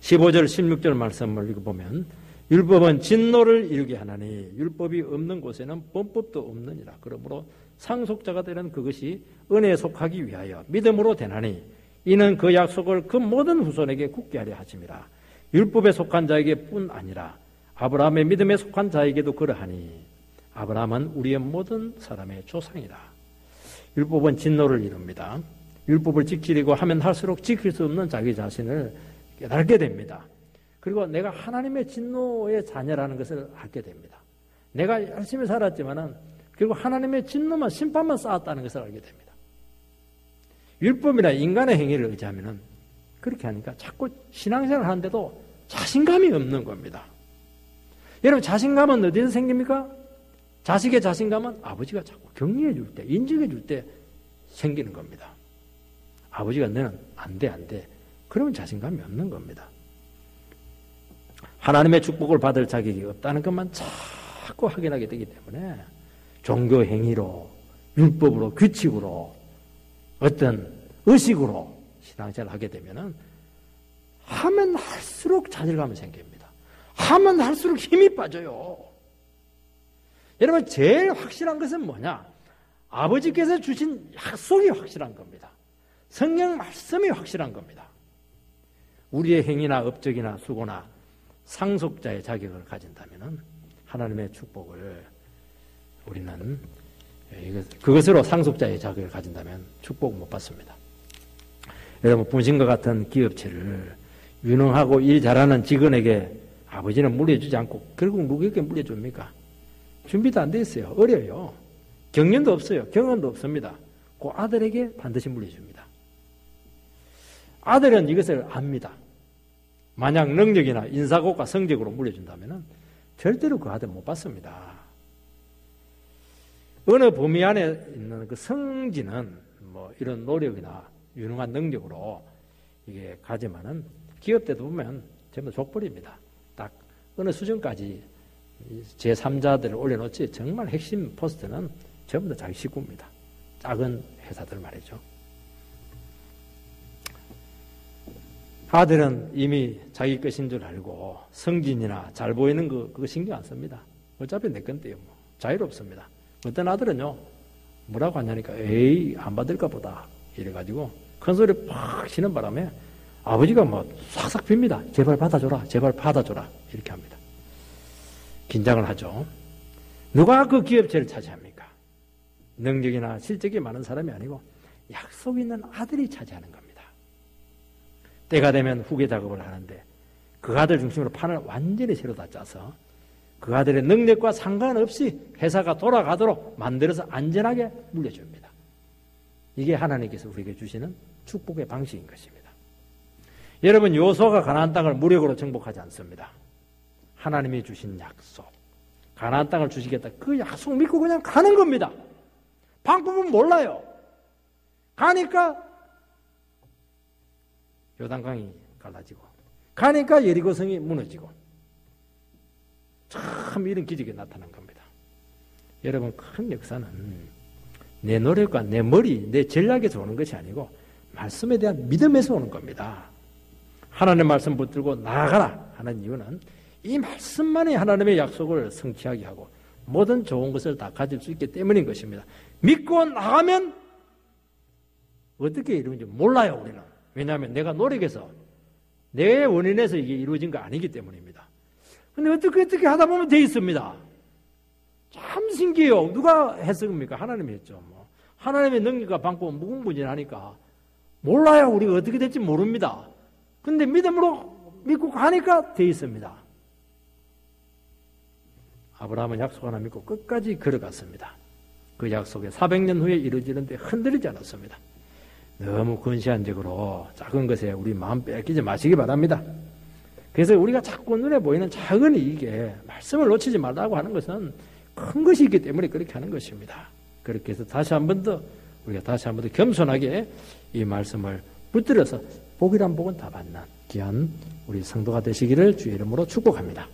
15절 16절 말씀을 읽어보면 율법은 진노를 이루게 하나니 율법이 없는 곳에는 범법도 없느니라. 그러므로 상속자가 되는 그것이 은혜에 속하기 위하여 믿음으로 되나니 이는 그 약속을 그 모든 후손에게 굳게 하려 하심이라. 율법에 속한 자에게 뿐 아니라 아브라함의 믿음에 속한 자에게도 그러하니 아브라함은 우리의 모든 사람의 조상이라. 율법은 진노를 이룹니다. 율법을 지키려고 하면 할수록 지킬 수 없는 자기 자신을 깨닫게 됩니다. 그리고 내가 하나님의 진노의 자녀라는 것을 알게 됩니다. 내가 열심히 살았지만은 결국 하나님의 진노만 심판만 쌓았다는 것을 알게 됩니다. 율법이나 인간의 행위를 의지하면은 그렇게 하니까 자꾸 신앙생활을 하는데도 자신감이 없는 겁니다. 여러분, 자신감은 어디서 생깁니까? 자식의 자신감은 아버지가 자꾸 격려해 줄 때, 인정해 줄 때 생기는 겁니다. 아버지가 너는 안 돼. 그러면 자신감이 없는 겁니다. 하나님의 축복을 받을 자격이 없다는 것만 자꾸 확인하게 되기 때문에 종교 행위로, 율법으로, 규칙으로, 어떤 의식으로 신앙생활을 하게 되면은 하면 할수록 자질감이 생깁니다. 하면 할수록 힘이 빠져요. 여러분, 제일 확실한 것은 뭐냐? 아버지께서 주신 약속이 확실한 겁니다. 성경 말씀이 확실한 겁니다. 우리의 행위나 업적이나 수고나 상속자의 자격을 가진다면 하나님의 축복을 우리는 그것으로 상속자의 자격을 가진다면 축복 못 받습니다. 여러분, 분신과 같은 기업체를 유능하고 일 잘하는 직원에게 아버지는 물려주지 않고 결국 누구에게 물려줍니까? 준비도 안 돼 있어요. 어려요. 경륜도 없어요. 경험도 없습니다. 그 아들에게 반드시 물려줍니다. 아들은 이것을 압니다. 만약 능력이나 인사고과 성적으로 물려준다면 절대로 그 아들 못 받습니다. 어느 범위 안에 있는 그 성지는 이런 노력이나 유능한 능력으로 이게 가지만은 기업 때도 보면 전부 족벌입니다. 딱 어느 수준까지 제3자들을 올려놓지 정말 핵심 포스트는 전부 다 자기 식구입니다. 작은 회사들 말이죠. 아들은 이미 자기 것인 줄 알고 성진이나 잘 보이는 그거 신경 안 씁니다. 어차피 내 건데요. 뭐. 자유롭습니다. 어떤 아들은요, 뭐라고 하냐니까, 에이, 안 받을까 보다. 이래가지고 큰 소리 팍 치는 바람에 아버지가 뭐 싹싹 빕니다. 제발 받아줘라. 제발 받아줘라. 이렇게 합니다. 긴장을 하죠. 누가 그 기업체를 차지합니까? 능력이나 실적이 많은 사람이 아니고 약속 있는 아들이 차지하는 겁니다. 때가 되면 후계 작업을 하는데 그 아들 중심으로 판을 완전히 새로 다 짜서 그 아들의 능력과 상관없이 회사가 돌아가도록 만들어서 안전하게 물려줍니다. 이게 하나님께서 우리에게 주시는 축복의 방식인 것입니다. 여러분, 요수아가 가나안 땅을 무력으로 정복하지 않습니다. 하나님이 주신 약속, 가나안 땅을 주시겠다. 그 약속 믿고 그냥 가는 겁니다. 방법은 몰라요. 가니까 요단강이 갈라지고, 가니까 여리고성이 무너지고, 참 이런 기적이 나타난 겁니다. 여러분, 큰 역사는 내 노력과 내 머리, 내 전략에서 오는 것이 아니고 말씀에 대한 믿음에서 오는 겁니다. 하나님의 말씀 붙들고 나아가라 하는 이유는 이 말씀만이 하나님의 약속을 성취하게 하고 모든 좋은 것을 다 가질 수 있기 때문인 것입니다. 믿고 나가면 어떻게 이루어진지 몰라요, 우리는. 왜냐하면 내가 노력해서 내 원인에서 이게 이루어진 거 아니기 때문입니다. 근데 어떻게 하다 보면 돼 있습니다. 참 신기해요. 누가 했습니까? 하나님이 했죠. 뭐. 하나님의 능력과 방법은 무궁무진하니까 몰라요. 우리가 어떻게 될지 모릅니다. 근데 믿음으로 믿고 가니까 돼 있습니다. 아브라함은 약속 하나 믿고 끝까지 걸어갔습니다. 그 약속에 400년 후에 이루어지는데 흔들리지 않았습니다. 너무 근시안적으로 작은 것에 우리 마음 뺏기지 마시기 바랍니다. 그래서 우리가 자꾸 눈에 보이는 작은 이익에 말씀을 놓치지 말라고 하는 것은 큰 것이 있기 때문에 그렇게 하는 것입니다. 그렇게 해서 우리가 다시 한 번 더 겸손하게 이 말씀을 붙들어서 복이란 복은 다 받는 귀한 우리 성도가 되시기를 주의 이름으로 축복합니다.